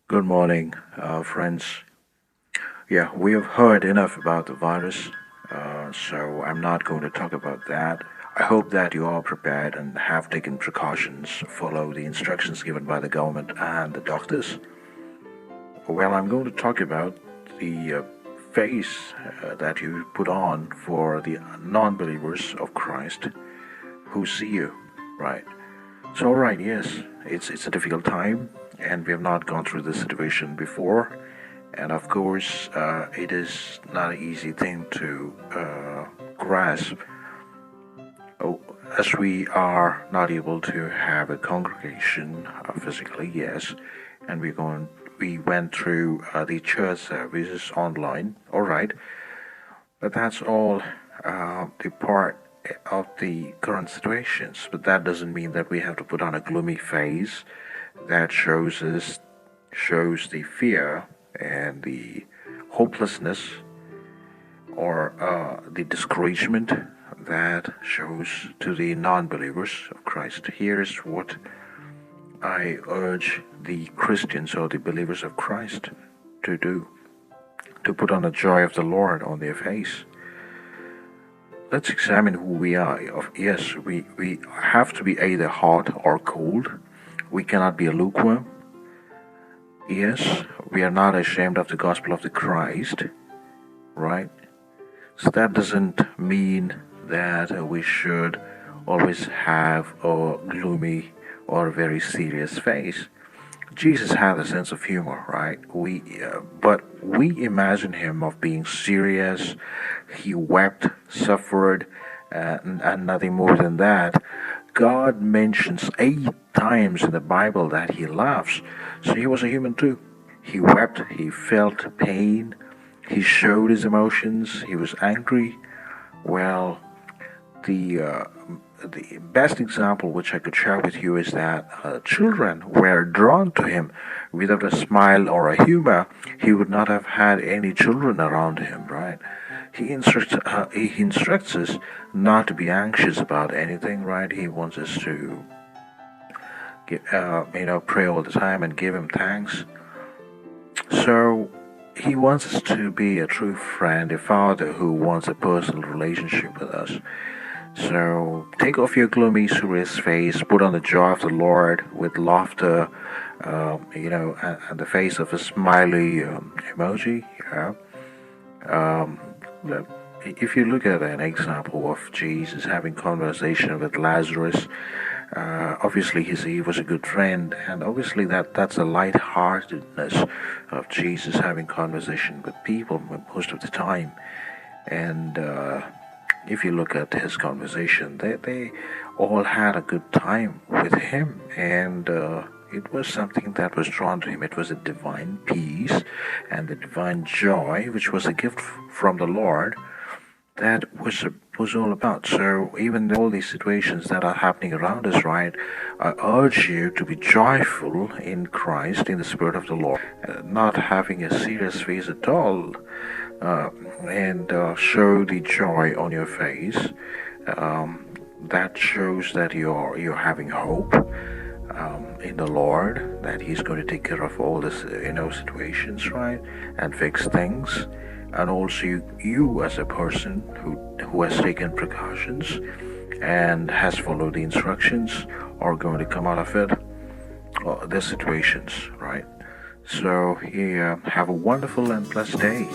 Good morning, friends. Yeah, we have heard enough about the virus, so I'm not going to talk about that. I hope that you are prepared and have taken precautions, follow the instructions given by the government and the doctors. Well, I'm going to talk about the face that you put on for the non believers of Christ who see you, right? So, all right, yes, it's a difficult time, and we have not gone through this situation before. And of course, it is not an easy thing to grasp. Oh, as we are not able to have a congregation physically, yes, and we went through the church services online. All right, but that's all the part of the current situations. But that doesn't mean that we have to put on a gloomy face that shows the fear and the hopelessness or the discouragement that shows to the non-believers of Christ. Here's what I urge the Christians or the believers of Christ to do: to put on the joy of the Lord on their face. Let's examine who we are. Yes, we have to be either hot or cold. We cannot be a lukewarm. Yes, we are not ashamed of the gospel of the Christ, right? So that doesn't mean that we should always have a gloomy or a very serious face. Jesus had a sense of humor, right? But we imagine him of being serious. He wept, suffered, and nothing more than that. God mentions 8 times in the Bible that he laughs, so he was a human too. He wept, he felt pain, he showed his emotions, he was angry. Well, the best example which I could share with you is that children were drawn to him. Without a smile or a humor, he would not have had any children around him, right? He instructs us not to be anxious about anything, right? He wants us to pray all the time and give him thanks. So he wants us to be a true friend, a father who wants a personal relationship with us. So take off your gloomy, serious face, put on the joy of the Lord with laughter, and the face of a smiley emoji. Yeah. Um, if you look at an example of Jesus having conversation with Lazarus, obviously he was a good friend, and obviously that's a lightheartedness of Jesus having conversation with people most of the time. And if you look at his conversation, they all had a good time with him, and it was something that was drawn to him. It was a divine peace and the divine joy, which was a gift from the Lord. That was all about. So even all these situations that are happening around us, right, I urge you to be joyful in Christ, in the Spirit of the Lord, not having a serious face at all, and show the joy on your face. That shows that you're having hope in the Lord, that He's going to take care of all this, situations, right, and fix things. And also, you as a person who has taken precautions and has followed the instructions are going to come out of it. The situations, right? So, yeah, have a wonderful and blessed day.